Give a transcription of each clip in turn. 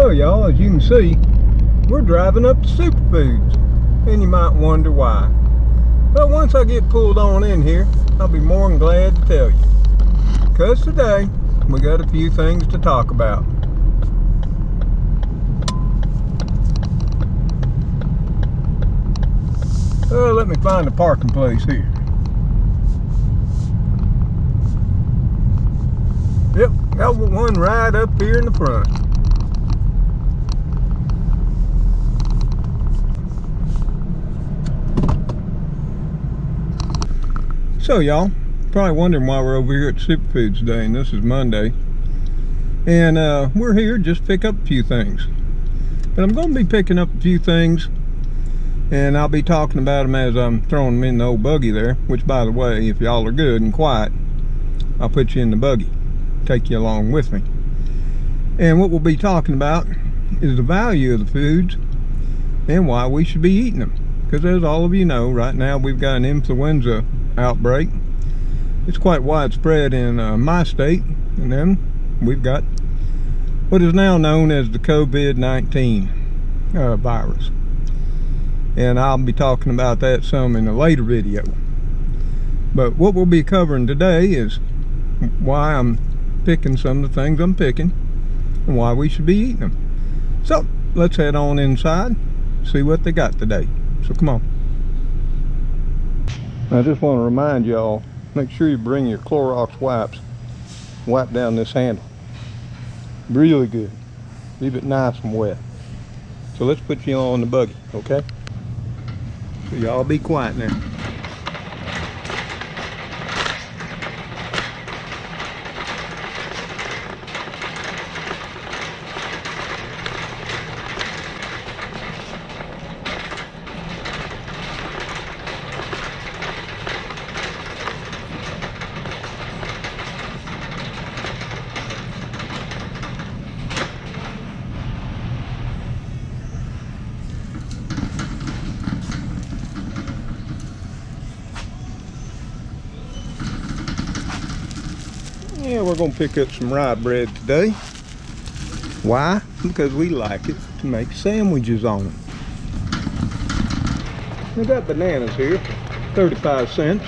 So y'all, as you can see, we're driving up to Superfoods, and you might wonder why. But once I get pulled on in here, I'll be more than glad to tell you. Because today, we got a few things to talk about. Let me find a parking place here. Yep, got one right up here in the front. So y'all, probably wondering why we're over here at Superfoods today, and this is Monday. And we're here just to pick up a few things. But I'm going to be picking up a few things, and I'll be talking about them as I'm throwing them in the old buggy there. Which, by the way, if y'all are good and quiet, I'll put you in the buggy, take you along with me. And what we'll be talking about is the value of the foods and why we should be eating them. Because as all of you know, right now we've got an influenza outbreak. It's quite widespread in my state, and then we've got what is now known as the COVID-19 virus. And I'll be talking about that some in a later video. But what we'll be covering today is why I'm picking some of the things I'm picking and why we should be eating them. So let's head on inside, see what they got today. So come on. I just want to remind y'all, make sure you bring your Clorox wipes. Wipe down this handle really good, leave it nice and wet. So let's put you all in the buggy, okay? So y'all be quiet now. Yeah, we're going to pick up some rye bread today. Why? Because we like it to make sandwiches on it. We got bananas here, 35 cents.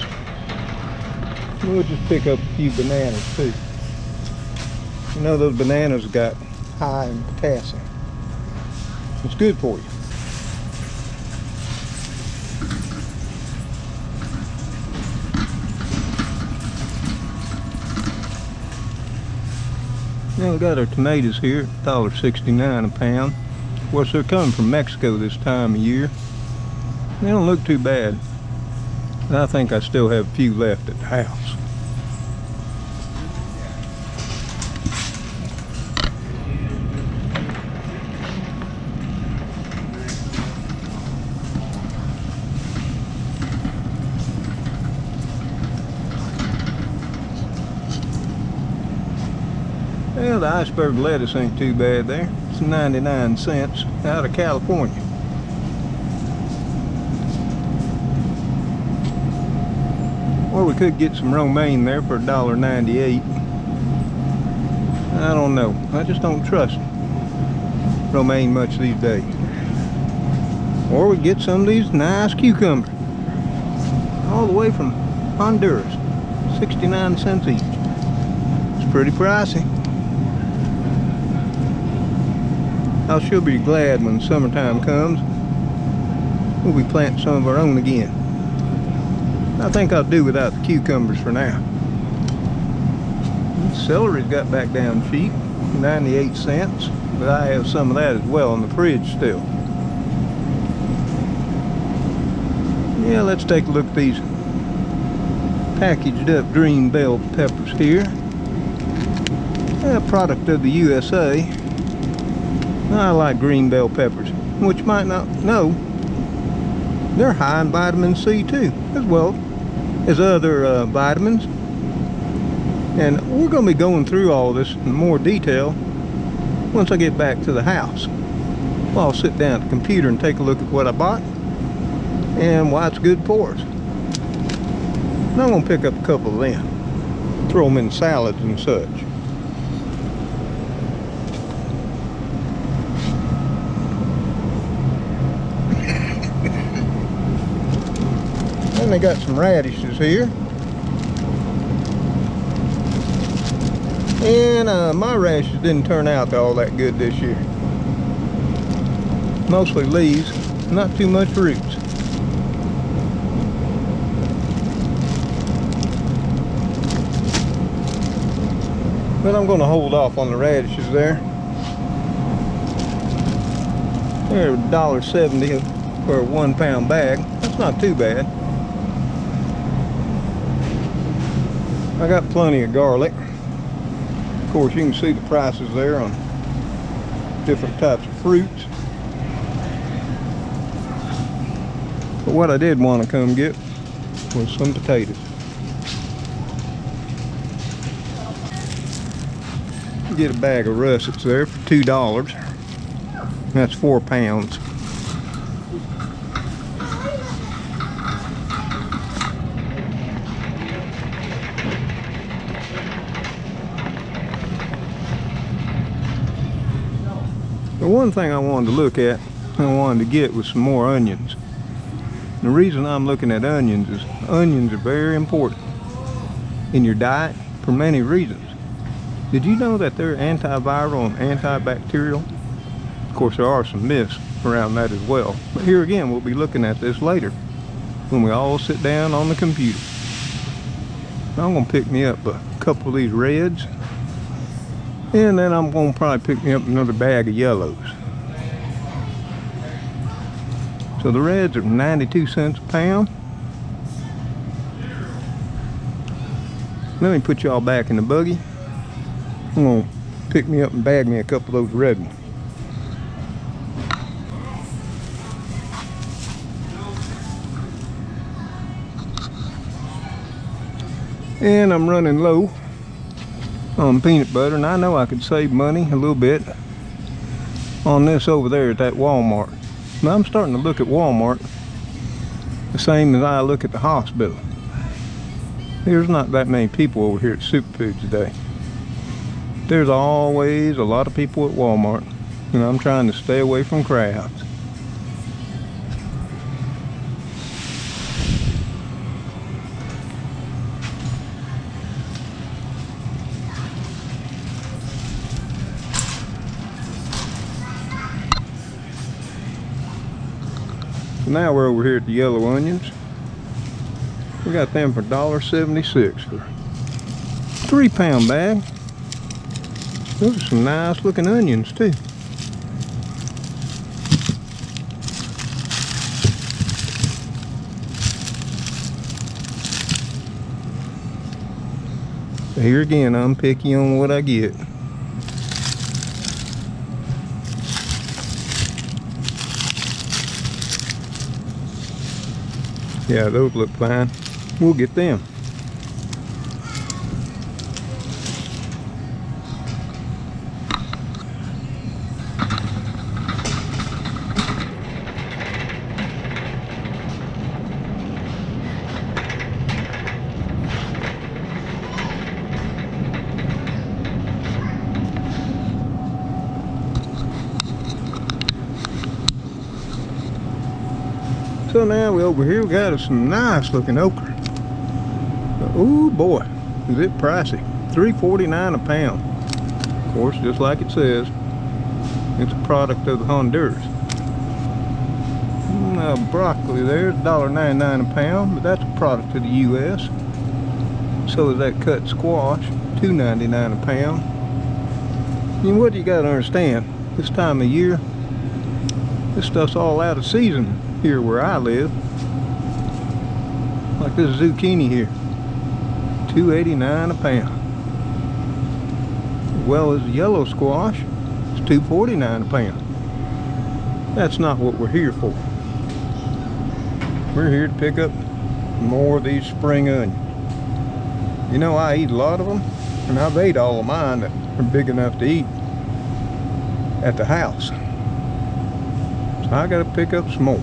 We'll just pick up a few bananas too. You know those bananas got high in potassium. It's good for you. Now we got our tomatoes here, $1.69 a pound. Of course, they're coming from Mexico this time of year. They don't look too bad. And I think I still have a few left at the house. Well, the iceberg lettuce ain't too bad there. It's 99 cents out of California. Or we could get some romaine there for $1.98. I don't know. I just don't trust romaine much these days. Or we get some of these nice cucumbers. All the way from Honduras. 69 cents each. It's pretty pricey. I sure be glad when summertime comes. We'll be planting some of our own again. I think I'll do without the cucumbers for now. Celery's got back down cheap, 98 cents. But I have some of that as well in the fridge still. Yeah, let's take a look at these packaged up green bell peppers here. A product of the USA. I like green bell peppers, which you might not know, they're high in vitamin C too, as well as other vitamins. And we're going to be going through all this in more detail once I get back to the house. Well, I'll sit down at the computer and take a look at what I bought and why it's good for us. And I'm going to pick up a couple of them, throw them in salads and such. And they got some radishes here. And my radishes didn't turn out all that good this year. Mostly leaves, not too much roots. But I'm going to hold off on the radishes there. They're $1.70 for a 1 pound bag. That's not too bad. I got plenty of garlic. Of course, you can see the prices there on different types of fruits. But what I did want to come get was some potatoes. Get a bag of russets there for $2. That's 4 pounds. The one thing I wanted to look at, I wanted to get was some more onions. The reason I'm looking at onions is onions are very important in your diet for many reasons. Did you know that they're antiviral and antibacterial? Of course, there are some myths around that as well. But here again, we'll be looking at this later when we all sit down on the computer. Now, I'm going to pick me up a couple of these reds, and then I'm going to probably pick me up another bag of yellows. So the reds are 92 cents a pound. Let me put y'all back in the buggy. I'm going to pick me up and bag me a couple of those red ones. And I'm running low on peanut butter, and I know I could save money a little bit on this over there at that Walmart. Now I'm starting to look at Walmart the same as I look at the hospital. There's not that many people over here at Superfoods today. There's always a lot of people at Walmart, and I'm trying to stay away from crowds. Now we're over here at the yellow onions. We got them for $1.76 for a 3 pound bag. Those are some nice looking onions too. Here again, I'm picky on what I get. Yeah, those look fine. We'll get them. So now we over here, we got some nice looking okra. Oh boy, is it pricey. $3.49 a pound. Of course, just like it says, it's a product of the Honduras. Now broccoli there's $1.99 a pound, but that's a product of the US. So is that cut squash, $2.99 a pound. And what you gotta understand, this time of year, this stuff's all out of season here where I live. Like this zucchini here, $2.89 a pound. As well as the yellow squash, it's $2.49 a pound. That's not what we're here for. We're here to pick up more of these spring onions. You know, I eat a lot of them, and I've ate all of mine that are big enough to eat at the house. So I gotta pick up some more.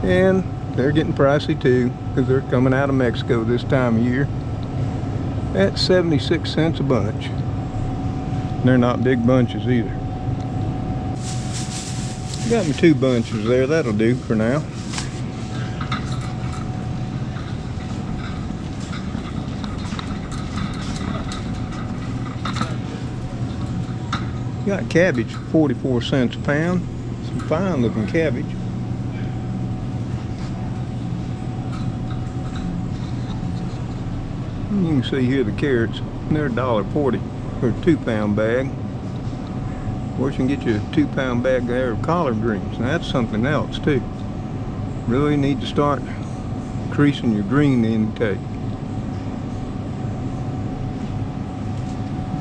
And they're getting pricey too, because they're coming out of Mexico this time of year. At 76 cents a bunch. They're not big bunches either. Got me 2 bunches there, that'll do for now. Got cabbage, 44 cents a pound. Some fine looking cabbage. You can see here the carrots, they're $1.40 for a 2-pound bag. Of course, you can get you a 2-pound bag there of collard greens. Now that's something else too. Really need to start increasing your green intake.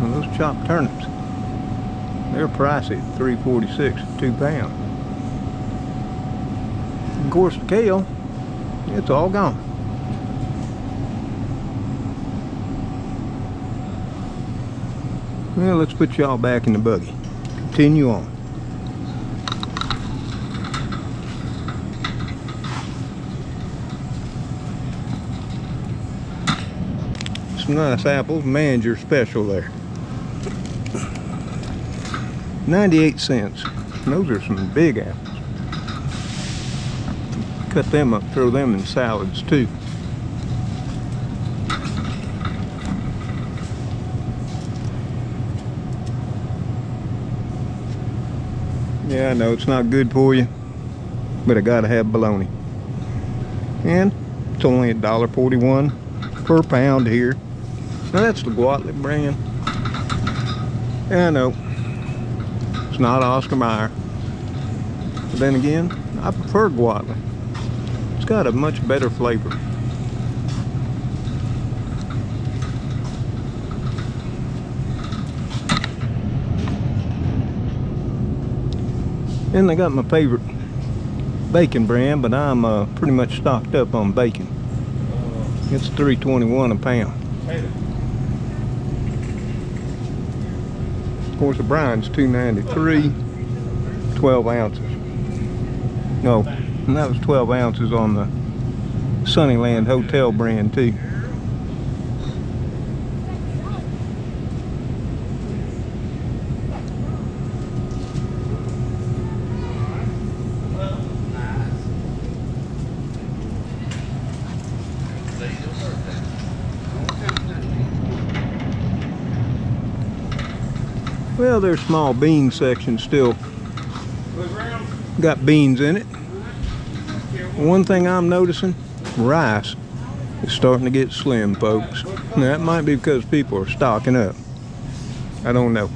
Well, those chopped turnips, they're pricey at $3.46 a 2-pound. Of course, the kale, it's all gone. Well, let's put y'all back in the buggy. Continue on. Some nice apples, manager special there. 98 cents. Those are some big apples. Cut them up, throw them in salads too. Yeah, I know it's not good for you, but I gotta have bologna. And it's only $1.41 per pound here. Now that's the Guatley brand. Yeah, I know it's not Oscar Mayer, but then again, I prefer Guatley. It's got a much better flavor. And they got my favorite bacon brand, but I'm pretty much stocked up on bacon. It's $3.21 a pound. Of course, the brine's $2.93, 12 ounces. No, and that was 12 ounces on the Sunnyland Hotel brand too. Well, there's small bean section still. Got beans in it. One thing I'm noticing, rice is starting to get slim, folks. Now, that might be because people are stocking up. I don't know.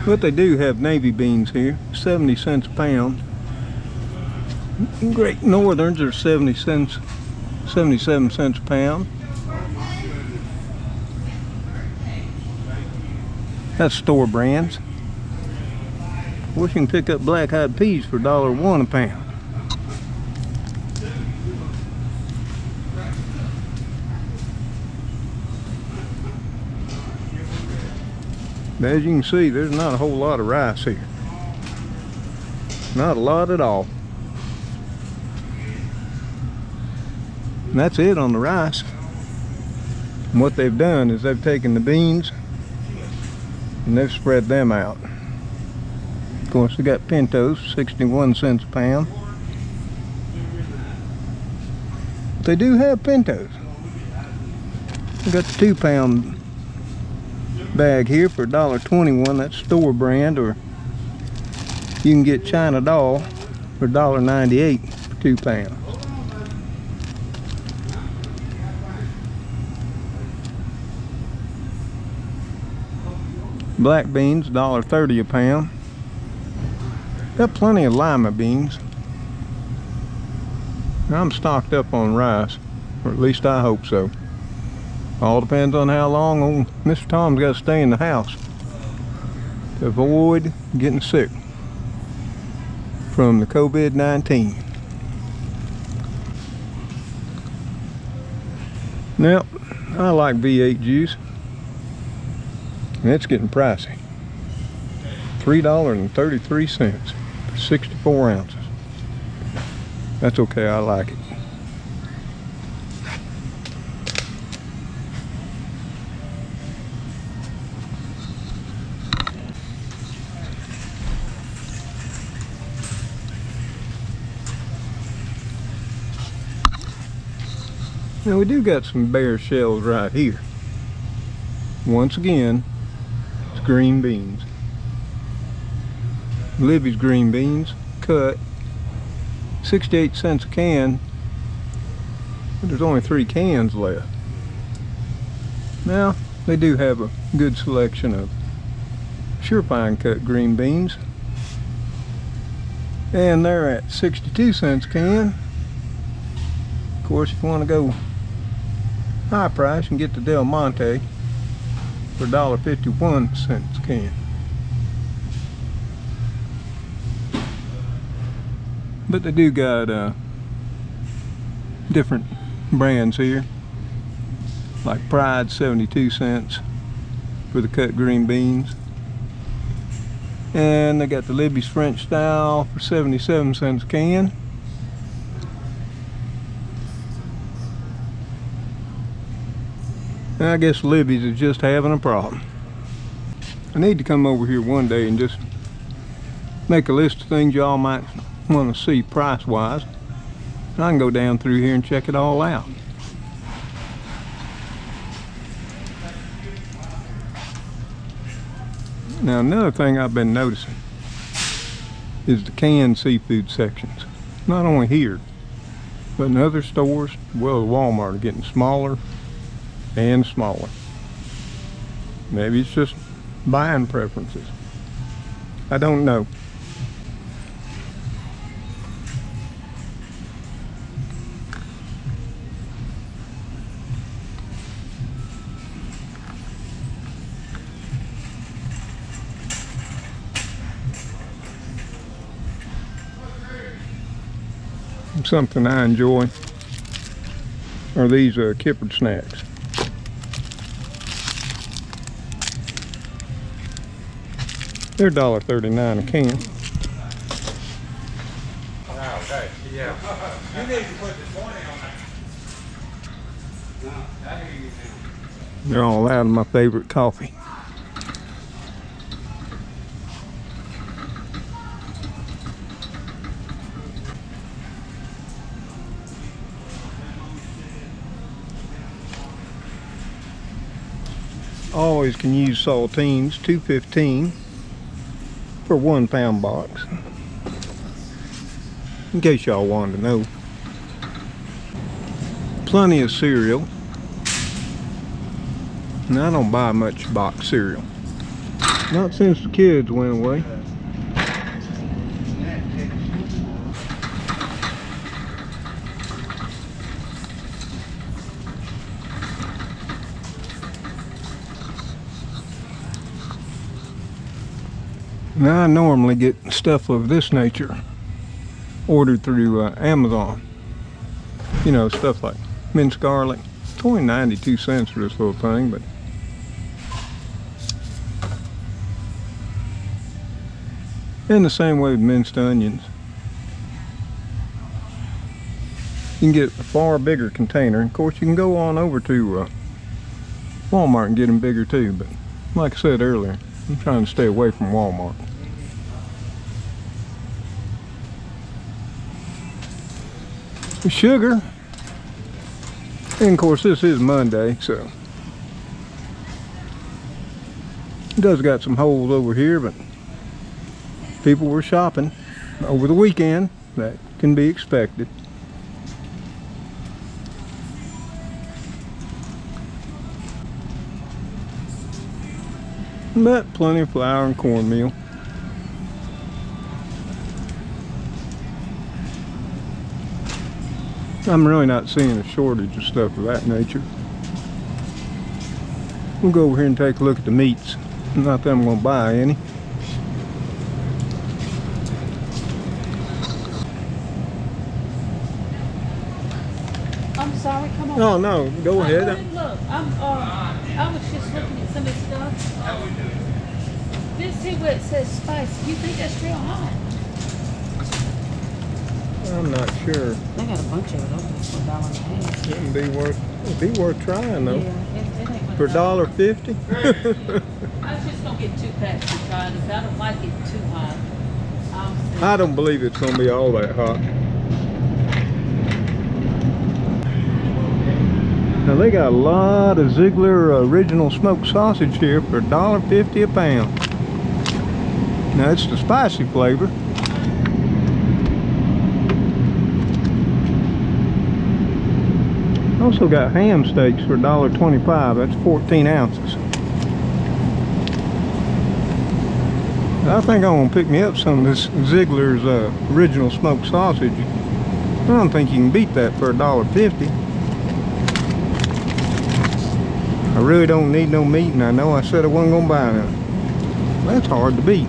But they do have navy beans here, 70 cents a pound. Great Northerns are 77 cents a pound. That's store brands. Of course, you can pick up black-eyed peas for $1.01 a pound. But as you can see, there's not a whole lot of rice here. Not a lot at all. And that's it on the rice. And what they've done is they've taken the beans and they've spread them out. Of course, they got pintos, 61 cents a pound. But they do have pintos. They got the 2-pound bag here for $1.21. That's store brand, or you can get China Doll for $1.98 for 2 pounds. Black beans, $1.30 a pound. Got plenty of lima beans. I'm stocked up on rice, or at least I hope so. All depends on how long old Mr. Tom's got to stay in the house to avoid getting sick from the COVID-19. Now, I like V8 juice, and it's getting pricey. $3.33 for 64 ounces. That's okay, I like it. Now we do got some bare shells right here. Once again, it's green beans. Libby's green beans, cut, 68 cents a can, but there's only 3 cans left. Now, they do have a good selection of Surefine cut green beans, and they're at 62 cents a can. Of course, if you want to go high price and get the Del Monte for $1.51 a can. But they do got different brands here, like Pride 72 cents for the cut green beans, and they got the Libby's French style for 77 cents a can. And I guess Libby's is just having a problem. I need to come over here one day and just make a list of things y'all might want to see price wise. I can go down through here and check it all out. Now another thing I've been noticing is the canned seafood sections. Not only here, but in other stores, well, Walmart, are getting smaller and smaller. Maybe it's just buying preferences. I don't know. Something I enjoy are these Kippered Snacks. They're $1.39 a can. Okay, yeah. You need to put the 20 on that. They're all out of my favorite coffee. Always can use saltines, $2.15 for 1 pound box. In case y'all wanted to know. Plenty of cereal. And I don't buy much box cereal. Not since the kids went away. Now I normally get stuff of this nature ordered through Amazon. You know, stuff like minced garlic. It's only 92 cents for this little thing, but and the same way with minced onions. You can get a far bigger container. Of course, you can go on over to Walmart and get them bigger too, but like I said earlier, I'm trying to stay away from Walmart. The sugar, and of course this is Monday, so it does got some holes over here, but people were shopping over the weekend. That can be expected. But plenty of flour and cornmeal. I'm really not seeing a shortage of stuff of that nature. We'll go over here and take a look at the meats. Not that I'm going to buy any. I'm sorry, come on. Oh no, go ahead. Look, I was just looking at some of the stuff. This here where it says spice, you think that's real hot? I'm not sure. They got a bunch of it over there for $1.50. It'd be worth trying though. Yeah, it ain't For $1.50? I was just gonna get 2 packs to try it. If I don't like it too hot, I'll see. I don't believe it's gonna be all that hot. Now they got a lot of Ziegler original smoked sausage here for $1.50 a pound. Now it's the spicy flavor. Also got ham steaks for $1.25. That's 14 ounces. I think I'm gonna pick me up some of this Ziegler's original smoked sausage. I don't think you can beat that for $1.50. I really don't need no meat, and I know I said I wasn't gonna buy none. That's hard to beat.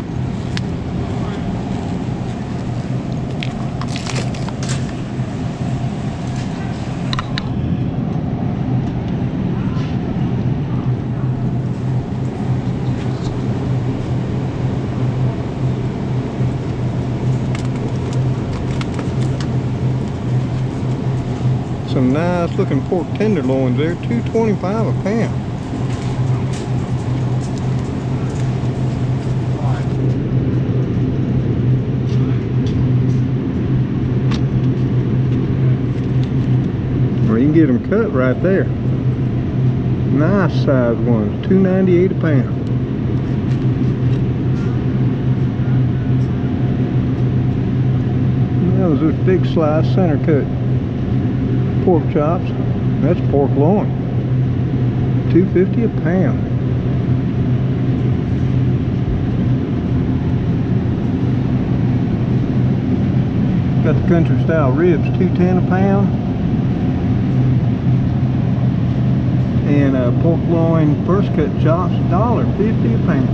Some nice looking pork tenderloins there, $2.25 a pound. Or you can get them cut right there. Nice size ones, $2.98 a pound. That was this big slice center cut pork chops. That's pork loin, $2.50 a pound. Got the country style ribs, $2.10 a pound, and pork loin first cut chops, $1.50 a pound.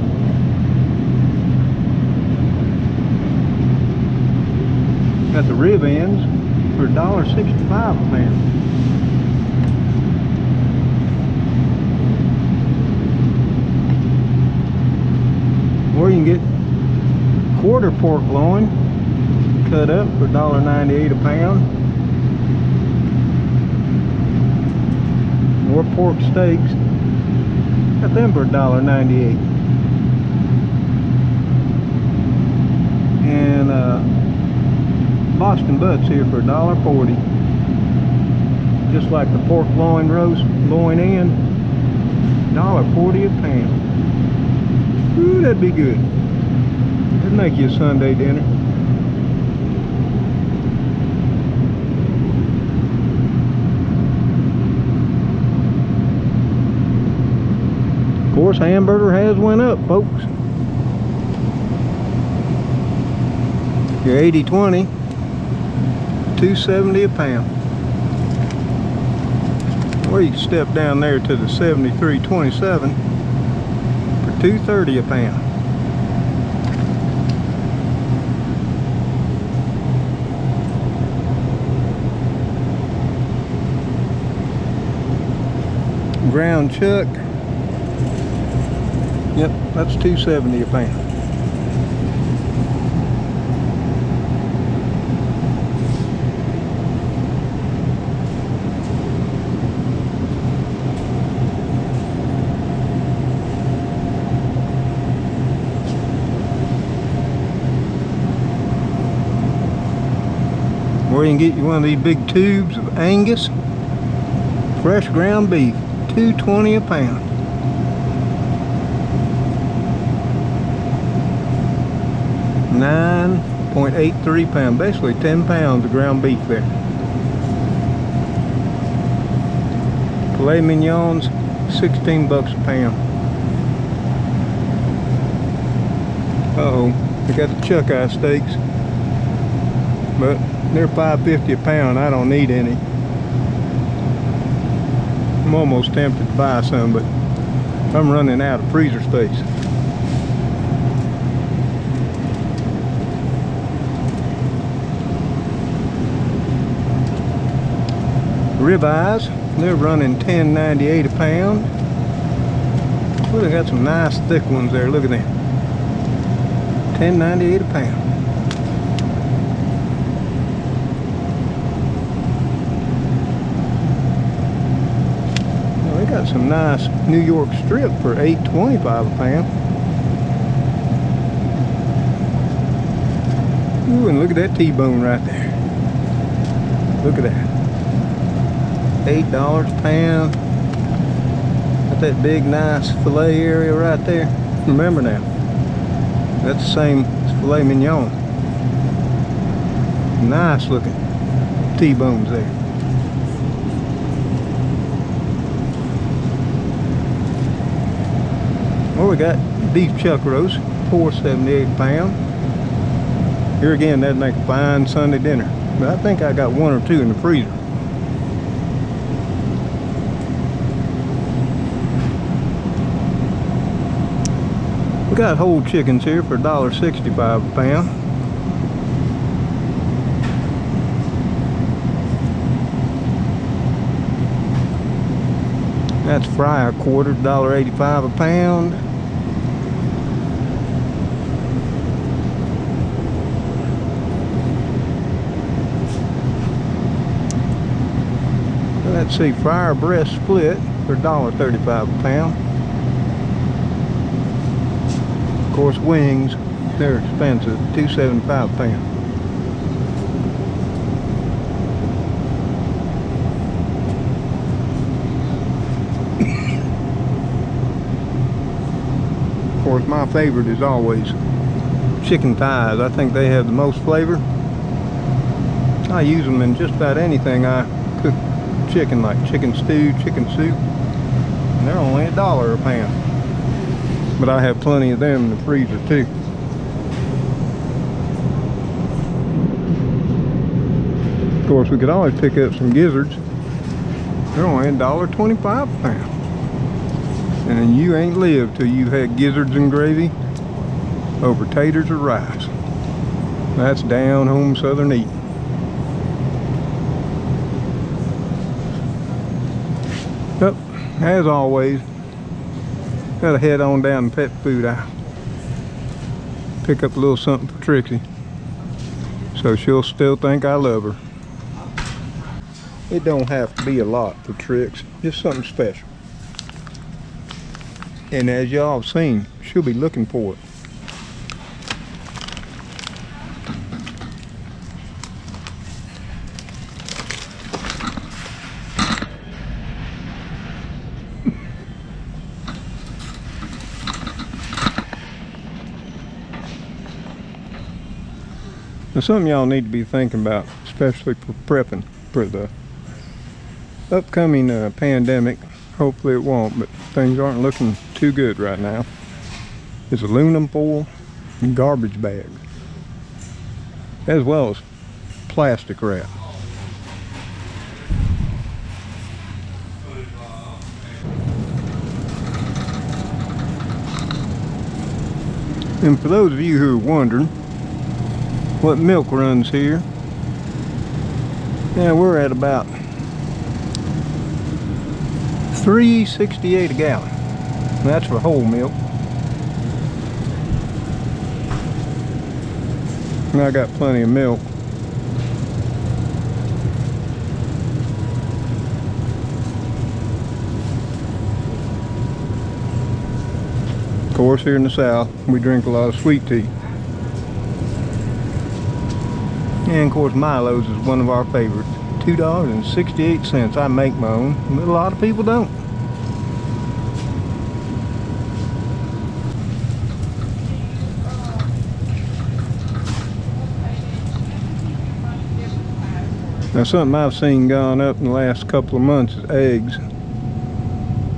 Got the rib ends for $1.65 a pound. Or you can get quarter pork loin cut up for $1.98 a pound. Or pork steaks, got them for $1.98. And Boston butts here for $1.40. Just like the pork loin roast, loin end, $1.40 a pound. Ooh, that'd be good. That'd make you a Sunday dinner. Of course, hamburger has went up, folks. Your 80-20, $2.70 a pound. Or you can step down there to the 73.27 for $2.30 a pound. Ground chuck. Yep, that's $2.70 a pound. Or you can get you one of these big tubes of Angus fresh ground beef, $2.20 a pound. $9.83 pound, basically 10 pounds of ground beef there. Filet mignons, $16 a pound. Uh-oh, they got the chuck eye steaks, but they're $5.50 a pound. I don't need any. I'm almost tempted to buy some, but I'm running out of freezer space. Rib eyes, they're running $10.98 a pound. Well, they got some nice thick ones there. Look at them. $10.98 a pound. Well, they got some nice New York strip for $8.25 a pound. Ooh, and look at that T-bone right there. Look at that. $8 a pound. Got that big nice fillet area right there. Remember now, that's the same as filet mignon. Nice looking T-bones there. Well, we got beef chuck roast, $4.78 a pound. Here again, that'd make a fine Sunday dinner. But I think I got one or two in the freezer. We got whole chickens here for $1.65 a pound. That's fry a quarter, $1.85 a pound. Let's see, fryer breast split for $1.35 a pound. Of course, wings, they're expensive, $2.75 a pound. Of course, my favorite is always chicken thighs. I think they have the most flavor. I use them in just about anything I cook chicken, like chicken stew, chicken soup. And they're only $1 a pound. But I have plenty of them in the freezer too. Of course, we could always pick up some gizzards. They're only $1.25 a pound. And you ain't lived till you've had gizzards and gravy over taters or rice. That's down home southern eating. Yep, as always, gotta head on down to pet food aisle. Pick up a little something for Trixie, so she'll still think I love her. It don't have to be a lot for Trix, just something special. And as y'all have seen, she'll be looking for it. Now, something y'all need to be thinking about, especially for prepping for the upcoming pandemic. Hopefully it won't, but things aren't looking too good right now. Is aluminum foil and garbage bags, as well as plastic wrap. And for those of you who are wondering what milk runs here, yeah, we're at about $3.68 a gallon. That's for whole milk. And I got plenty of milk. Of course, here in the South, we drink a lot of sweet tea. And of course, Milo's is one of our favorites. $2.68. I make my own, but a lot of people don't. Now, something I've seen gone up in the last couple of months is eggs.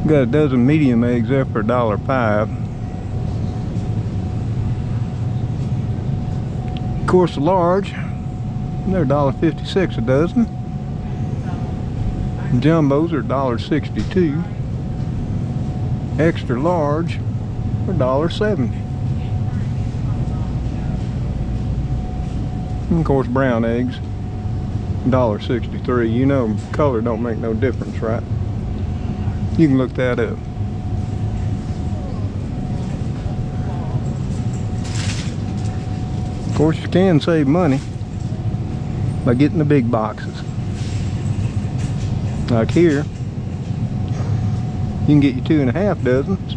Got a dozen medium eggs there for $1.05. Of course, the large, they're $1.56 a dozen. Jumbos are $1.62. Extra large are $1.70. And of course, brown eggs, $1.63. You know, color don't make no difference, right? You can look that up. Of course, you can save money by getting the big boxes. Like here, you can get you 2.5 dozens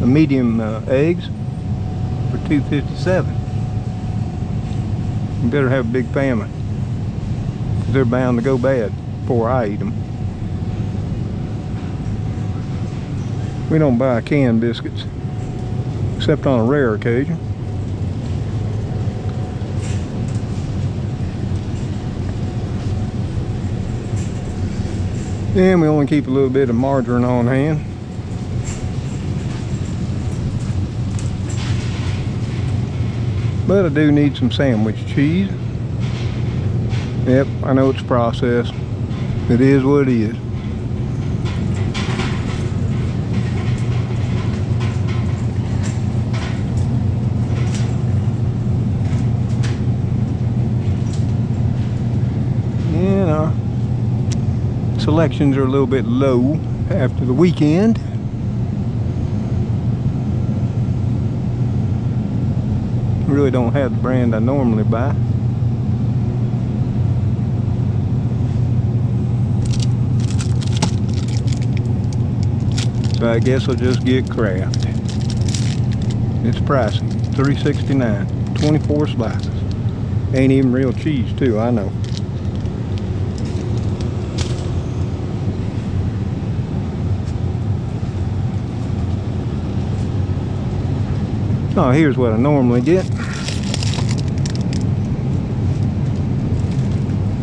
of medium eggs for $2.57. You better have a big family, because they're bound to go bad before I eat them. We don't buy canned biscuits, except on a rare occasion. And we only keep a little bit of margarine on hand. But I do need some sandwich cheese. Yep, I know it's processed. It is what it is. And our selections are a little bit low after the weekend. Really don't have the brand I normally buy. So I guess I'll just get Kraft. It's pricey, $3.69, 24 slices. Ain't even real cheese too, I know. Oh, here's what I normally get.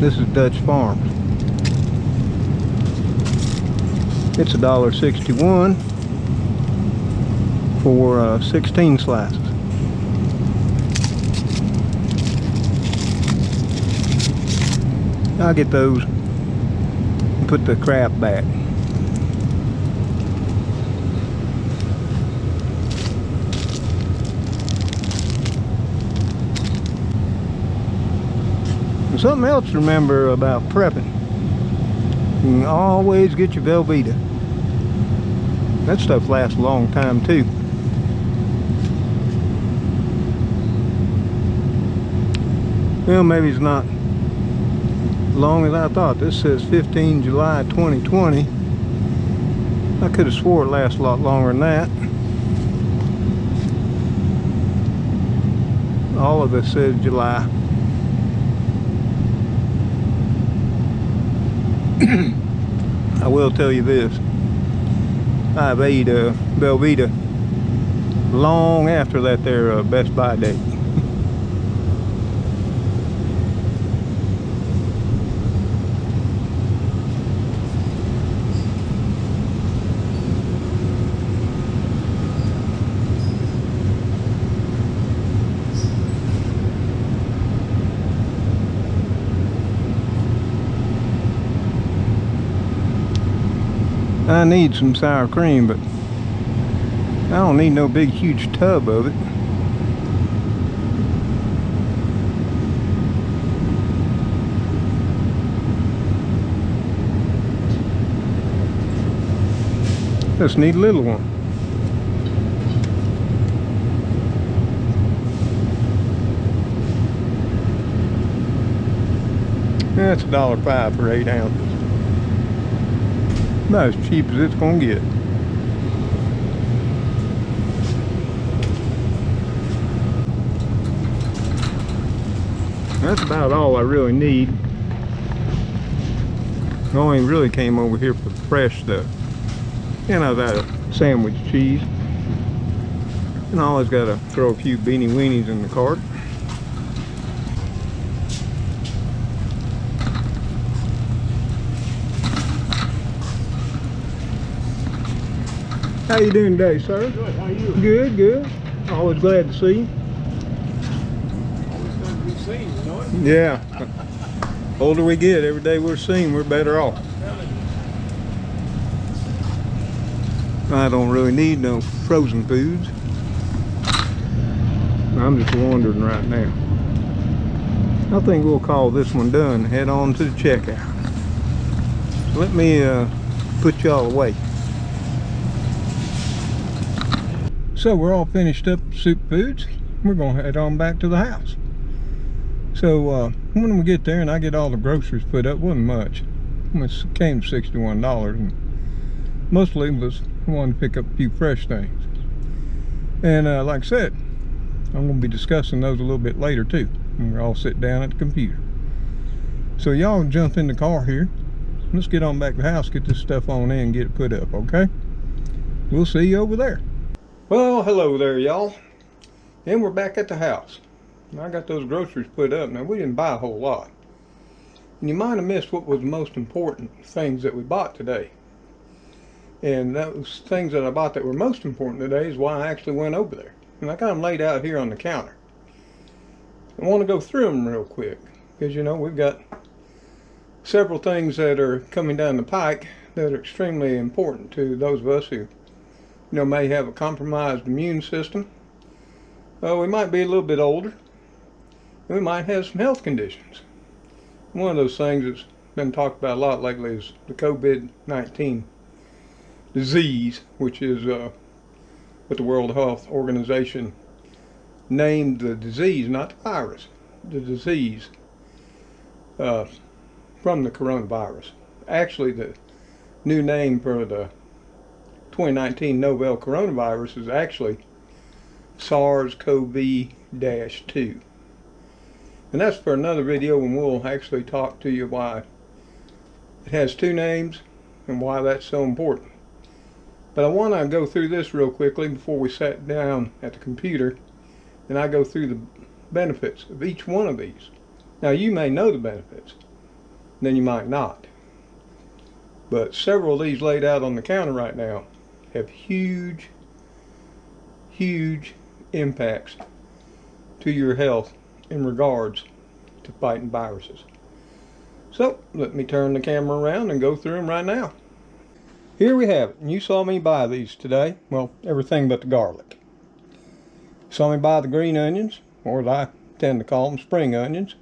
This is Dutch Farms. It's $1.61 for 16 slices. I'll get those and put the Kraft back. And something else to remember about prepping. You can always get your Velveeta. That stuff lasts a long time too. Well, maybe it's not long as I thought. This says 15 July 2020. I could have swore it lasts a lot longer than that. All of this says July. I will tell you this. I've ate Velveeta long after that their Best Buy date. I need some sour cream, but I don't need no big huge tub of it. Just need a little one. That's $1.05 for 8 ounces. About as cheap as it's gonna get. That's about all I really need. I only really came over here for the fresh stuff. And I've got a sandwich cheese. And I always gotta throw a few beanie weenies in the cart. How you doing today, sir? Good, how are you? Good, good. Always glad to see you. Always glad to be seen, you know it? Yeah. Older we get, every day we're seen, we're better off. I don't really need no frozen foods. I'm just wondering right now. I think we'll call this one done and head on to the checkout. So let me put y'all away. So we're all finished up soup foods. We're gonna head on back to the house. So when we get there and I get all the groceries put up, wasn't much. It came to $61, and mostly was I wanted to pick up a few fresh things. And like I said, I'm gonna be discussing those a little bit later too, when we all sit down at the computer. So y'all jump in the car here let's get on back to the house, get this stuff on in and get it put up, okay? We'll see you over there. Well, hello there, y'all. And we're back at the house. I got those groceries put up. Now, we didn't buy a whole lot. And you might have missed what was the most important things that we bought today. And those things that I bought that were most important today is why I actually went over there. And I got them laid out here on the counter. I want to go through them real quick, because you know we've got several things that are coming down the pike that are extremely important to those of us who may have a compromised immune system. We might be a little bit older. We might have some health conditions. One of those things that's been talked about a lot lately is the COVID-19 disease, which is what the World Health Organization named the disease, not the virus, the disease from the coronavirus. Actually, the new name for the 2019 novel coronavirus is actually SARS-CoV-2. And that's for another video when we'll actually talk to you why it has two names and why that's so important. But I want to go through this real quickly before we sat down at the computer and I go through the benefits of each one of these. Now, you may know the benefits, then you might not. But several of these laid out on the counter right now have huge, huge impacts to your health in regards to fighting viruses. So, let me turn the camera around and go through them right now. Here we have it. And you saw me buy these today. Well, everything but the garlic. You saw me buy the green onions, or as I tend to call them, spring onions.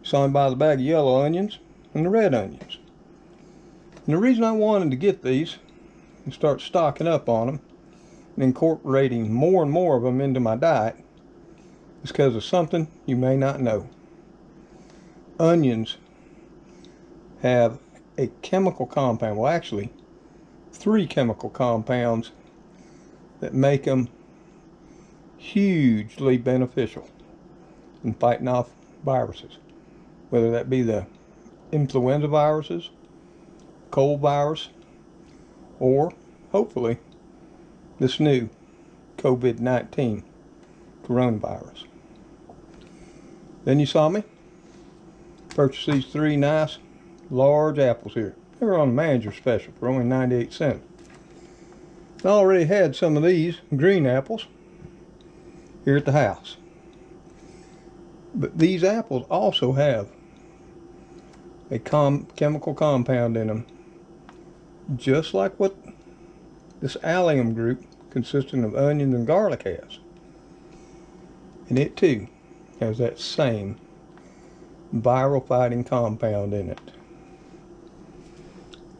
You saw me buy the bag of yellow onions and the red onions. And the reason I wanted to get these and start stocking up on them and incorporating more and more of them into my diet is because of something you may not know. Onions have a chemical compound, well actually 3 chemical compounds that make them hugely beneficial in fighting off viruses, whether that be the influenza viruses, cold virus, or hopefully this new COVID-19 coronavirus. Then you saw me purchase these 3 nice large apples here. They were on the manager special for only 98 cents. I already had some of these green apples here at the house. But these apples also have a chemical compound in them, just like what this allium group consisting of onions and garlic has. And it too has that same viral fighting compound in it.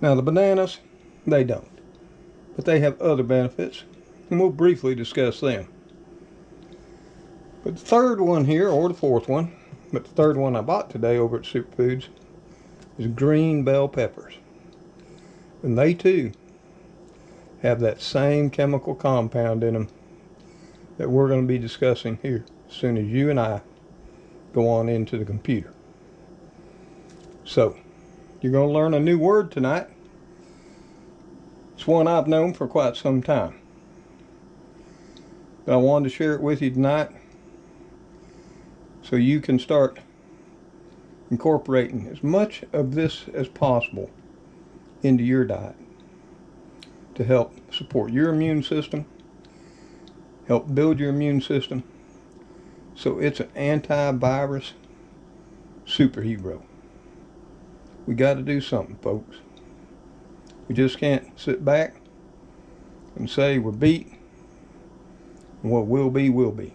Now the bananas, they don't. But they have other benefits, and we'll briefly discuss them. But the third one here, or the fourth one, but the third one I bought today over at Superfoods is green bell peppers. And they too have that same chemical compound in them that we're going to be discussing here as soon as you and I go on into the computer. So, you're going to learn a new word tonight. It's one I've known for quite some time. But I wanted to share it with you tonight so you can start incorporating as much of this as possible into your diet to help support your immune system, help build your immune system, so it's an antivirus superhero. We got to do something, folks. We just can't sit back and say we're beat and what will be, will be.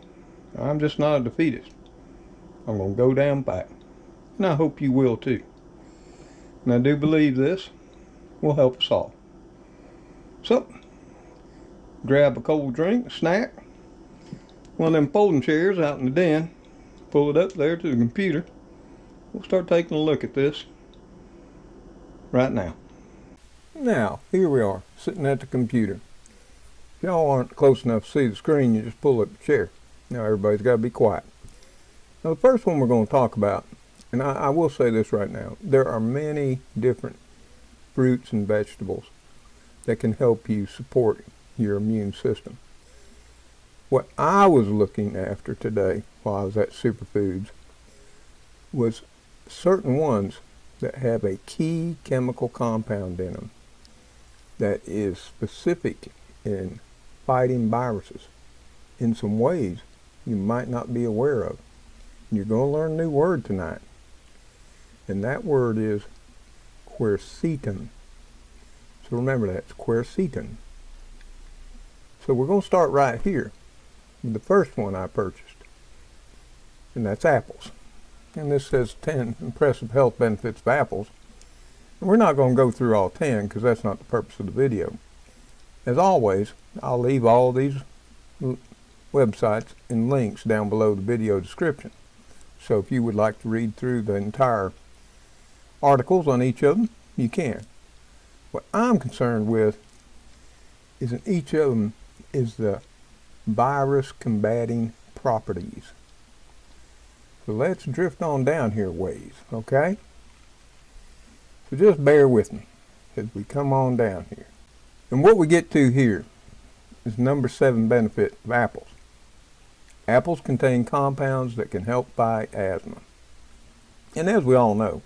I'm just not a defeatist. I'm going to go down back. And I hope you will too. And I do believe this will help us all. So, grab a cold drink, a snack, one of them folding chairs out in the den, pull it up there to the computer. We'll start taking a look at this right now. Now, here we are, sitting at the computer. If y'all aren't close enough to see the screen, you just pull up the chair. Now everybody's got to be quiet. Now the first one we're going to talk about, and I will say this right now, there are many different fruits and vegetables that can help you support your immune system. What I was looking after today while I was at Superfoods was certain ones that have a key chemical compound in them that is specific in fighting viruses in some ways you might not be aware of. You're going to learn a new word tonight, and that word is quercetin. So remember that, it's quercetin. So we're going to start right here with the first one I purchased, and that's apples. And this says 10 impressive health benefits of apples. And we're not going to go through all 10 because that's not the purpose of the video. As always, I'll leave all these websites and links down below the video description. So if you would like to read through the entire articles on each of them, you can. What I'm concerned with is in each of them is the virus combating properties. So let's drift on down here a ways, okay? So just bear with me as we come on down here. And what we get to here is number 7 benefit of apples. Apples contain compounds that can help fight asthma. And as we all know,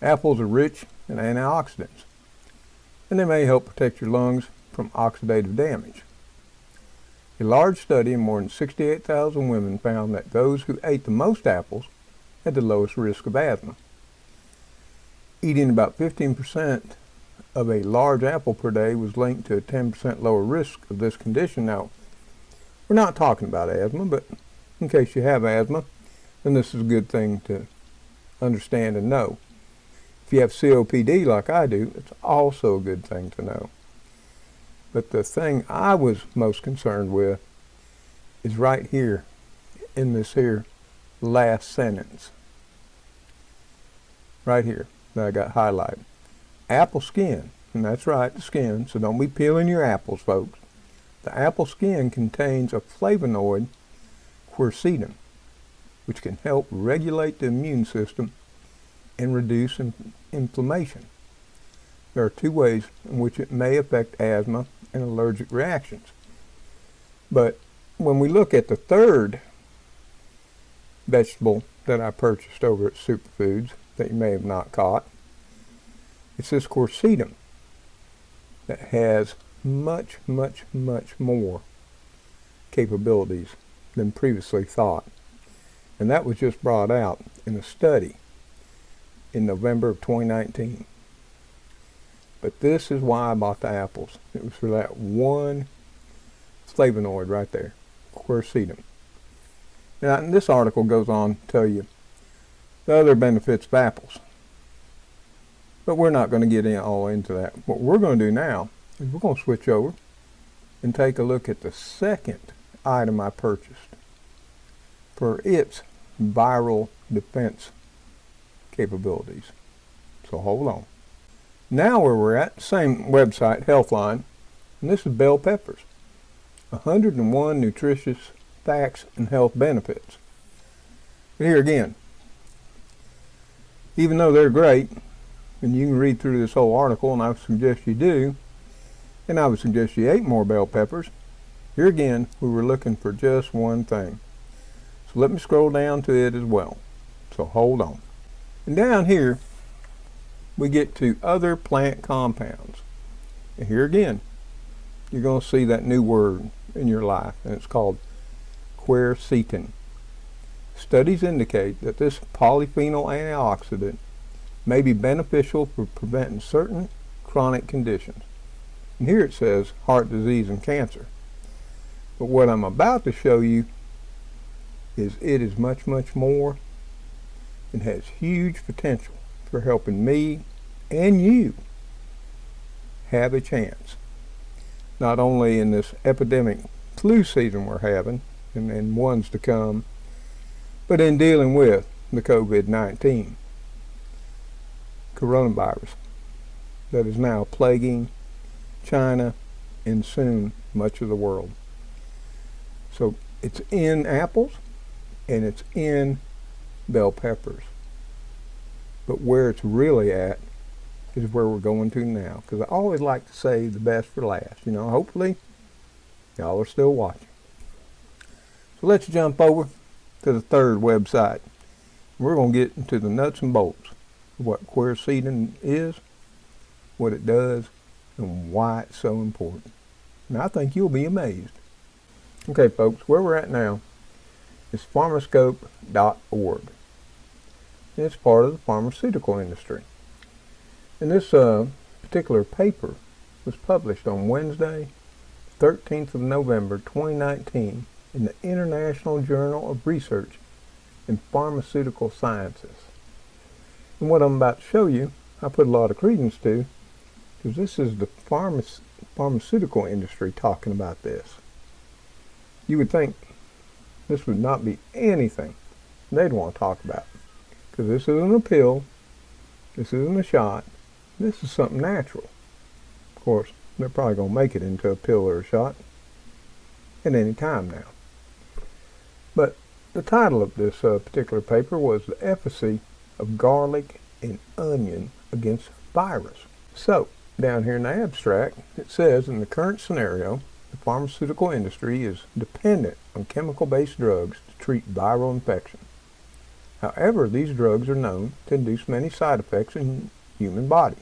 apples are rich in antioxidants, and they may help protect your lungs from oxidative damage. A large study of more than 68,000 women found that those who ate the most apples had the lowest risk of asthma. Eating about 15% of a large apple per day was linked to a 10% lower risk of this condition. Now, we're not talking about asthma, but in case you have asthma, then this is a good thing to understand and know. If you have COPD like I do, it's also a good thing to know. But the thing I was most concerned with is right here in this here last sentence. Right here that I got highlighted. Apple skin, and that's right, the skin, so don't be peeling your apples, folks. The apple skin contains a flavonoid, quercetin, which can help regulate the immune system and reduce inflammation. There are 2 ways in which it may affect asthma and allergic reactions. But when we look at the third vegetable that I purchased over at Superfoods that you may have not caught, it's this quercetin that has much, much, much more capabilities than previously thought. And that was just brought out in a study in November of 2019. But this is why I bought the apples. It was for that one flavonoid right there, quercetin. Now, and this article goes on to tell you the other benefits of apples. But we're not going to get all into that. What we're going to do now is we're going to switch over and take a look at the second item I purchased for its viral defense capabilities. So hold on. Now where we're at, same website, Healthline, and this is bell peppers. 101 nutritious facts and health benefits. But here again, even though they're great, and you can read through this whole article, and I would suggest you do, and I would suggest you ate more bell peppers, here again, we were looking for just one thing. So let me scroll down to it as well. So hold on. And down here, we get to other plant compounds. And here again, you're going to see that new word in your life, and it's called quercetin. Studies indicate that this polyphenol antioxidant may be beneficial for preventing certain chronic conditions. And here it says heart disease and cancer. But what I'm about to show you is it is much, much more and has huge potential for helping me and you have a chance. Not only in this epidemic flu season we're having and ones to come, but in dealing with the COVID-19 coronavirus that is now plaguing China and soon much of the world. So it's in apples and it's in bell peppers. But where it's really at is where we're going to now, because I always like to save the best for last. Hopefully y'all are still watching. So let's jump over to the third website. We're going to get into the nuts and bolts of what quercetin is, what it does, and why it's so important. And I think you'll be amazed. Okay, folks, where we're at now is pharmascope.org. It's part of the pharmaceutical industry. And this particular paper was published on Wednesday, 13th of November, 2019, in the International Journal of Research in Pharmaceutical Sciences. And what I'm about to show you, I put a lot of credence to, because this is the pharmaceutical industry talking about this. You would think this would not be anything they'd want to talk about, because this isn't a pill, this isn't a shot, this is something natural. Of course, they're probably going to make it into a pill or a shot at any time now. But the title of this particular paper was The Efficacy of Garlic and Onion Against Virus. So, down here in the abstract, it says, in the current scenario, the pharmaceutical industry is dependent on chemical-based drugs to treat viral infection. However, these drugs are known to induce many side effects in the human body.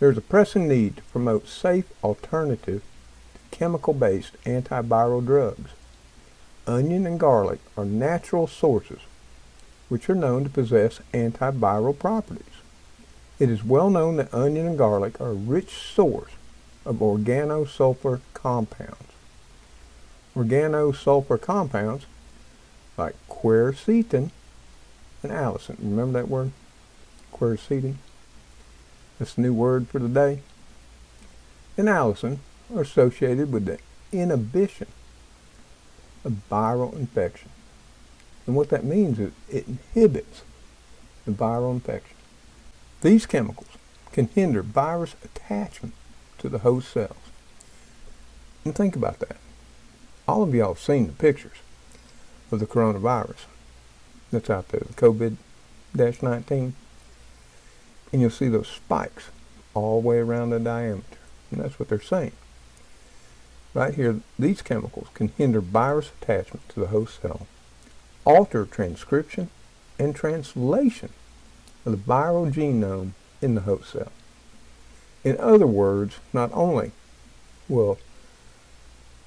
There is a pressing need to promote safe alternative to chemical-based antiviral drugs. Onion and garlic are natural sources which are known to possess antiviral properties. It is well known that onion and garlic are a rich source of organosulfur compounds. Organosulfur compounds like quercetin and allicin. Remember that word? Quercetin? That's the new word for the day. And allicin are associated with the inhibition of viral infection. And what that means is it inhibits the viral infection. These chemicals can hinder virus attachment to the host cells. And think about that. All of y'all have seen the pictures of the coronavirus that's out there, the COVID-19. And you'll see those spikes all the way around the diameter. And that's what they're saying. Right here, these chemicals can hinder virus attachment to the host cell, alter transcription and translation of the viral genome in the host cell. In other words, not only will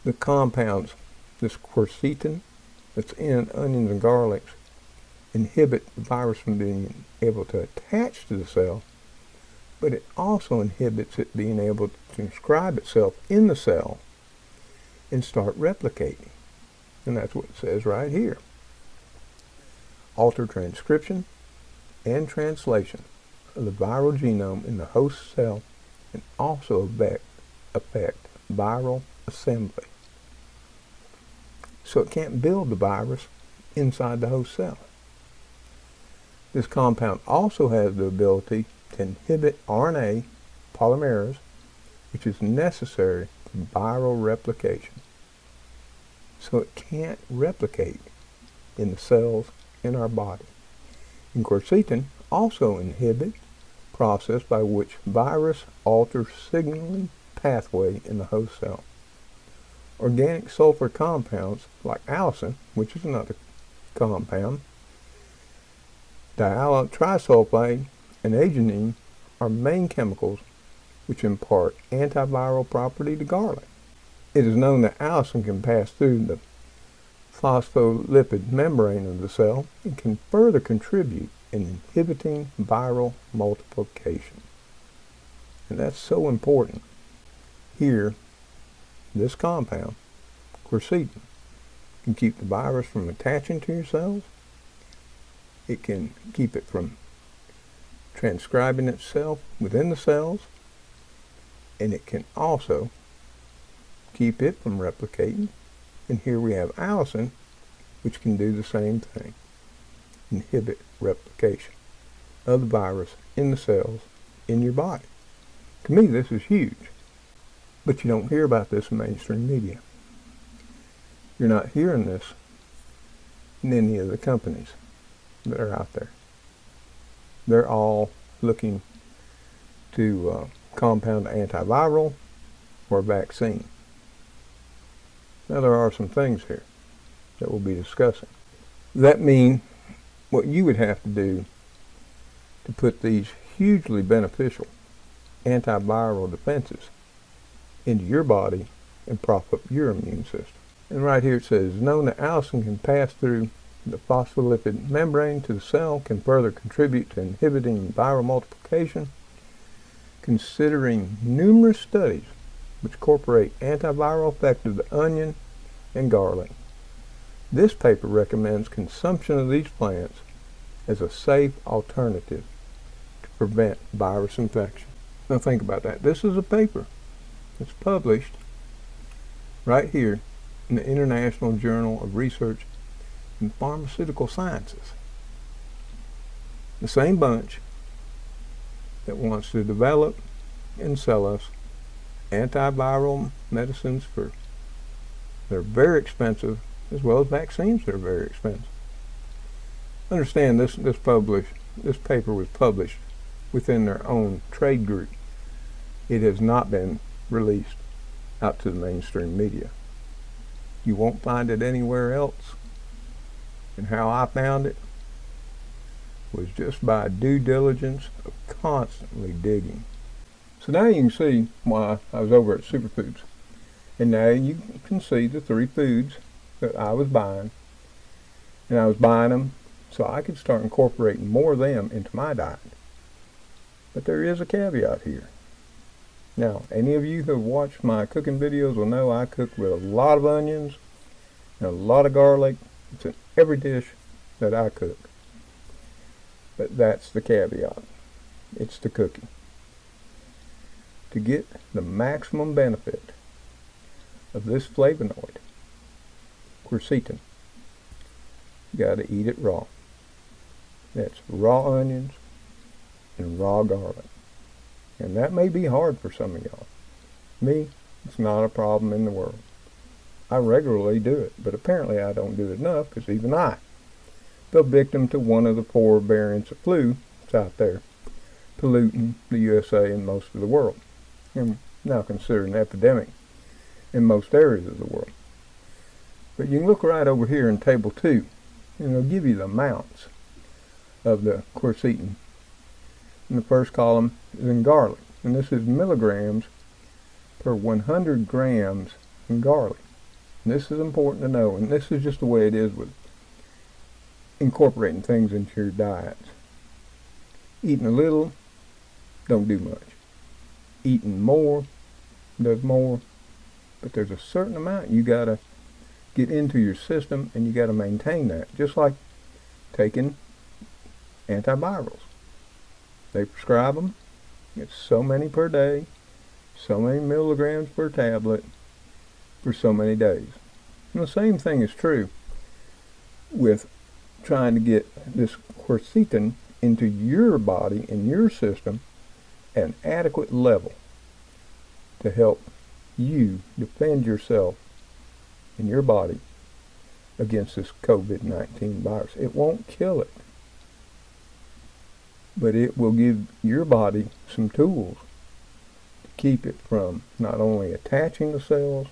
the compounds, this quercetin that's in onions and garlics, inhibit the virus from being able to attach to the cell, but it also inhibits it being able to transcribe itself in the cell and start replicating. And that's what it says right here. Alter transcription and translation of the viral genome in the host cell and also affect viral assembly. So it can't build the virus inside the host cell. This compound also has the ability to inhibit RNA polymerase, which is necessary for viral replication. So it can't replicate in the cells in our body. And quercetin also inhibits the process by which virus alters signaling pathway in the host cell. Organic sulfur compounds like allicin, which is another compound, diallyl trisulfide, and adenine are main chemicals which impart antiviral property to garlic. It is known that allicin can pass through the phospholipid membrane of the cell and can further contribute in inhibiting viral multiplication. And that's so important. Here, this compound, quercetin, can keep the virus from attaching to your cells. It can keep it from transcribing itself within the cells, and it can also keep it from replicating. And here we have allicin, which can do the same thing, inhibit replication of the virus in the cells in your body. To me, this is huge, but you don't hear about this in mainstream media. You're not hearing this in any of the companies that are out there. They're all looking to compound antiviral or vaccine. Now there are some things here that we'll be discussing. That means what you would have to do to put these hugely beneficial antiviral defenses into your body and prop up your immune system. And right here it says, known that allicin can pass through the phospholipid membrane to the cell, can further contribute to inhibiting viral multiplication. Considering numerous studies which incorporate antiviral effect of the onion and garlic, this paper recommends consumption of these plants as a safe alternative to prevent virus infection. Now think about that. This is a paper that's published right here in the International Journal of Research in Pharmaceutical Sciences. The same bunch that wants to develop and sell us antiviral medicines they're very expensive, as well as vaccines that are very expensive. Understand this paper was published within their own trade group. It has not been released out to the mainstream media. You won't find it anywhere else. And how I found it was just by due diligence of constantly digging. So now you can see why I was over at Superfoods. And now you can see the 3 foods that I was buying. And I was buying them so I could start incorporating more of them into my diet. But there is a caveat here. Now, any of you who have watched my cooking videos will know I cook with a lot of onions and a lot of garlic. It's in every dish that I cook. But that's the caveat. It's the cooking. To get the maximum benefit of this flavonoid, quercetin, you got to eat it raw. That's raw onions and raw garlic. And that may be hard for some of y'all. Me, it's not a problem in the world. I regularly do it, but apparently I don't do it enough, because even I fell victim to one of the 4 variants of flu that's out there, polluting the USA and most of the world, and now considered an epidemic in most areas of the world. But you can look right over here in table 2, and it'll give you the amounts of the quercetin. In the first column is in garlic, and this is milligrams per 100 grams in garlic. And this is important to know, and this is just the way it is with incorporating things into your diets. Eating a little don't do much. Eating more does more, but there's a certain amount you got to get into your system, and you got to maintain that, just like taking antivirals. They prescribe them. It's so many per day, so many milligrams per tablet for so many days. And the same thing is true with trying to get this quercetin into your body, in your system, at an adequate level to help you defend yourself and your body against this COVID-19 virus. It won't kill it, but it will give your body some tools to keep it from not only attaching to cells,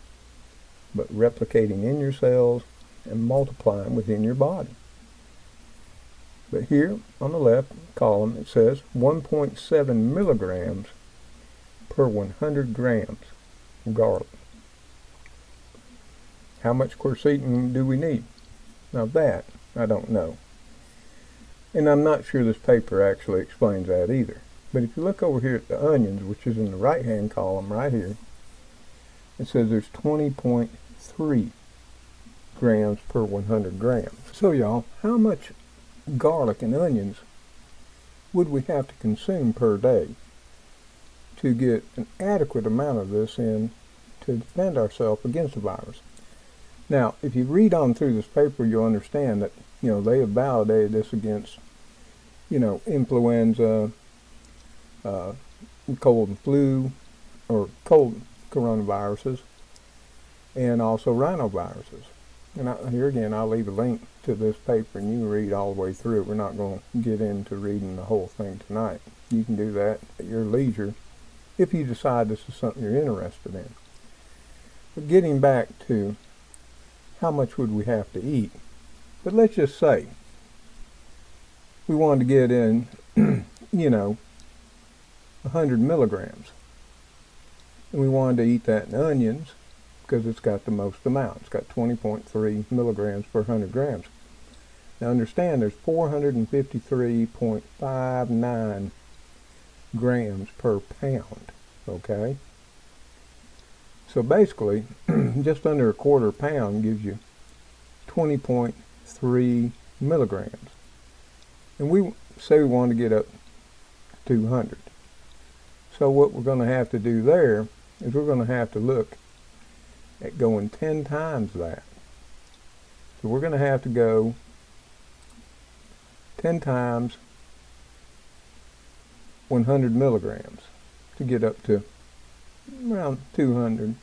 but replicating in your cells and multiplying within your body. But here on the left column it says 1.7 milligrams per 100 grams of garlic. How much quercetin do we need? Now that I don't know. And I'm not sure this paper actually explains that either. But if you look over here at the onions, which is in the right hand column right here, it says there's 20.3 grams per 100 grams. So y'all, how much garlic and onions would we have to consume per day to get an adequate amount of this in to defend ourselves against the virus? Now, if you read on through this paper, you'll understand that, they have validated this against, influenza, cold and flu, or cold coronaviruses, and also rhinoviruses. And here again, I'll leave a link to this paper and you can read all the way through it. We're not going to get into reading the whole thing tonight. You can do that at your leisure if you decide this is something you're interested in. But getting back to how much would we have to eat? But let's just say we wanted to get in, 100 milligrams. And we wanted to eat that in onions because it's got the most amount. It's got 20.3 milligrams per 100 grams. Now understand there's 453.59 grams per pound, okay? So basically, just under a quarter pound gives you 20.3 milligrams. And we say we want to get up to 200. So what we're going to have to do there is we're going to have to look at going 10 times that. So we're going to have to go 10 times 100 milligrams to get up to around 200,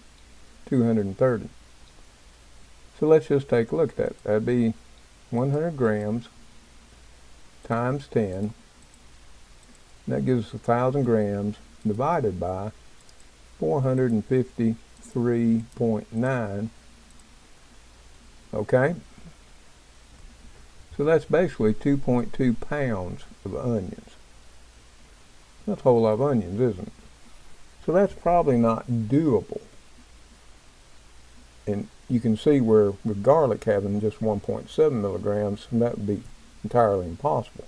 230. So let's just take a look at that. That'd be 100 grams times 10. That gives us 1,000 grams divided by 453.9. Okay? So that's basically 2.2 pounds of onions. That's a whole lot of onions, isn't it? So that's probably not doable. And you can see where with garlic having just 1.7 milligrams, that would be entirely impossible.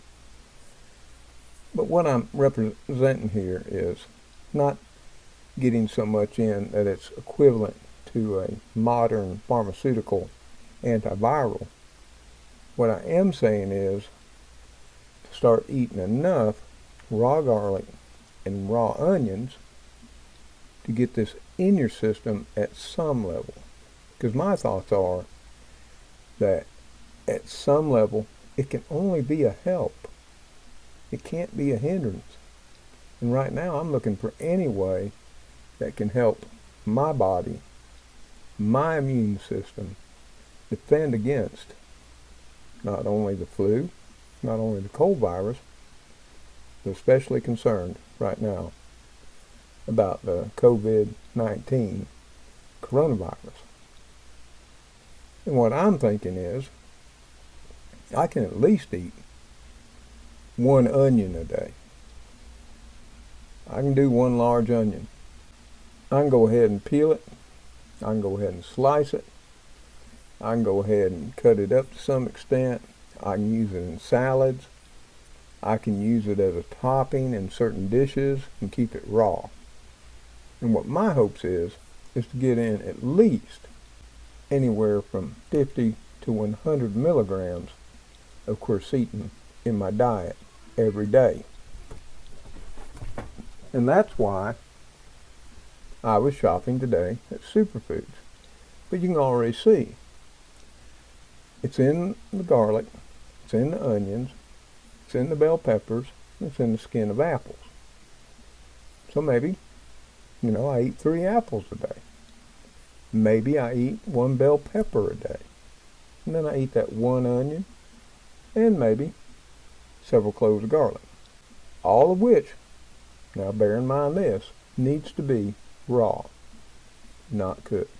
But what I'm representing here is not getting so much in that it's equivalent to a modern pharmaceutical antiviral. What I am saying is to start eating enough raw garlic and raw onions to get this in your system at some level. Because my thoughts are that at some level it can only be a help. It can't be a hindrance. And right now I'm looking for any way that can help my body, my immune system, defend against not only the flu, not only the cold virus, but especially concerned right now about the COVID-19 coronavirus. And what I'm thinking is I can at least eat 1 onion a day. I can do 1 large onion. I can go ahead and peel it. I can go ahead and slice it. I can go ahead and cut it up to some extent. I can use it in salads. I can use it as a topping in certain dishes and keep it raw. And what my hopes is to get in at least anywhere from 50 to 100 milligrams of quercetin in my diet every day. And that's why I was shopping today at Superfoods. But you can already see it's in the garlic, it's in the onions, it's in the bell peppers, and it's in the skin of apples. So maybe, I eat 3 apples a day. Maybe I eat 1 bell pepper a day. And then I eat that 1 onion, and maybe several cloves of garlic. All of which, now bear in mind this, needs to be raw, not cooked.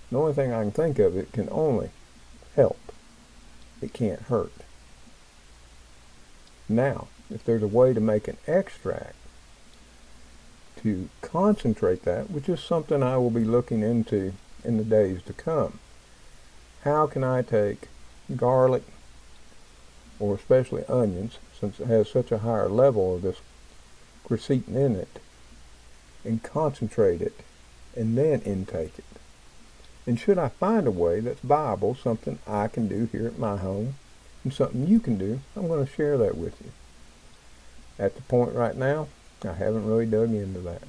The only thing I can think of, it can only help. It can't hurt. Now, if there's a way to make an extract to concentrate that, which is something I will be looking into in the days to come. How can I take garlic, or especially onions, since it has such a higher level of this quercetin in it, and concentrate it, and then intake it? And should I find a way that's viable, something I can do here at my home, and something you can do, I'm going to share that with you. At the point right now, I haven't really dug into that.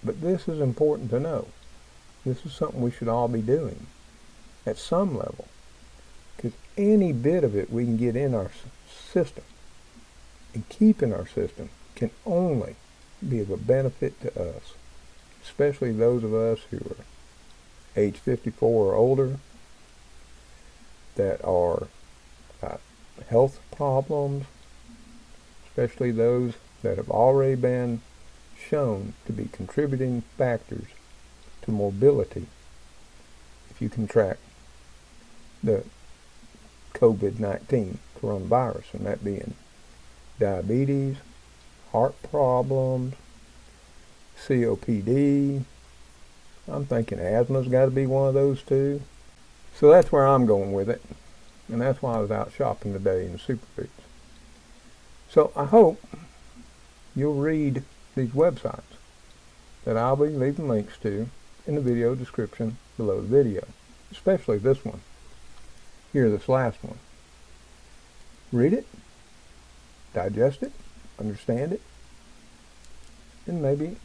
But this is important to know. This is something we should all be doing at some level. Because any bit of it we can get in our system and keep in our system can only be of a benefit to us, especially those of us who are age 54 or older, that are health problems, especially those that have already been shown to be contributing factors to morbidity if you contract the COVID-19 coronavirus, and that being diabetes, heart problems, COPD. I'm thinking asthma's got to be one of those too. So that's where I'm going with it, and that's why I was out shopping today in superfoods. So I hope you'll read these websites that I'll be leaving links to in the video description below the video, especially this one here, this last one. Read it, digest it, understand it, and maybe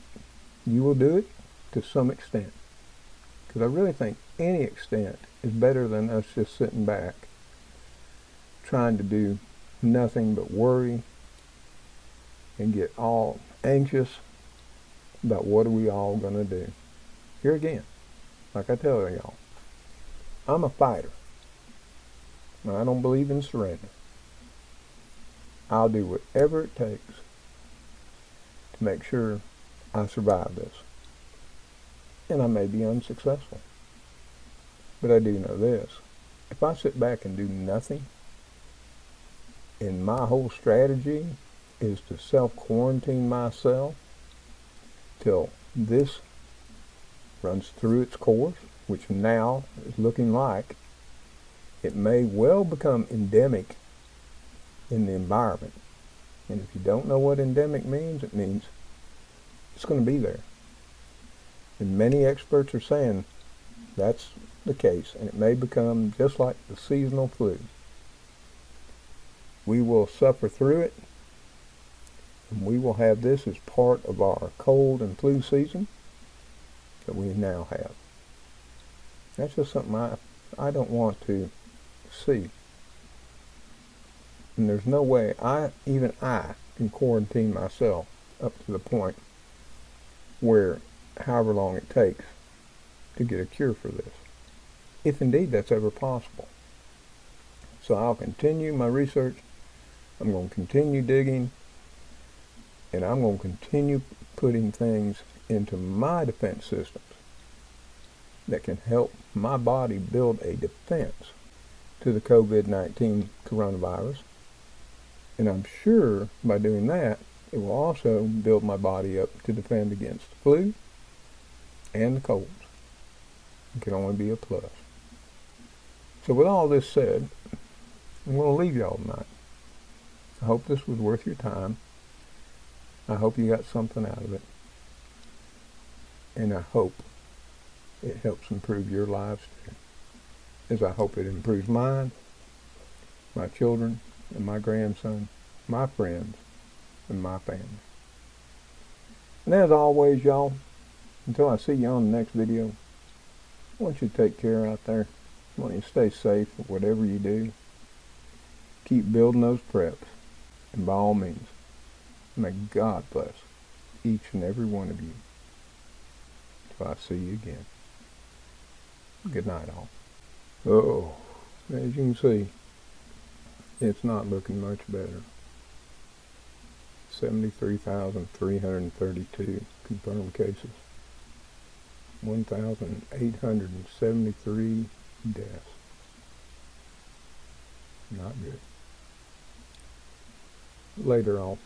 you will do it to some extent, because I really think any extent is better than us just sitting back trying to do nothing but worry and get all anxious about what are we all going to do. Here again, like I tell y'all, I'm a fighter. I don't believe in surrender. I'll do whatever it takes to make sure I survive this. And I may be unsuccessful. But I do know this. If I sit back and do nothing, and my whole strategy is to self-quarantine myself till this runs through its course, which now is looking like it may well become endemic in the environment. And if you don't know what endemic means, it means it's going to be there. And many experts are saying that's the case, and it may become just like the seasonal flu. We will suffer through it, and we will have this as part of our cold and flu season that we now have. That's just something I don't want to see. And there's no way even I can quarantine myself up to the point where however long it takes to get a cure for this, if indeed that's ever possible. So I'll continue my research, I'm going to continue digging, and I'm going to continue putting things into my defense systems that can help my body build a defense to the COVID-19 coronavirus. And I'm sure by doing that, it will also build my body up to defend against the flu and the colds. It can only be a plus. So with all this said, I'm going to leave y'all tonight. I hope this was worth your time. I hope you got something out of it. And I hope it helps improve your lives too, as I hope it improves mine, my children, and my grandson, my friends, and my family. And as always, y'all, until I see you on the next video, I want you to take care out there. I want you to stay safe with whatever you do. Keep building those preps. And by all means, may God bless each and every one of you. Till I see you again. Good night, all. Oh, as you can see, it's not looking much better. 73,332 confirmed cases. 1,873 deaths. Not good. Later, all.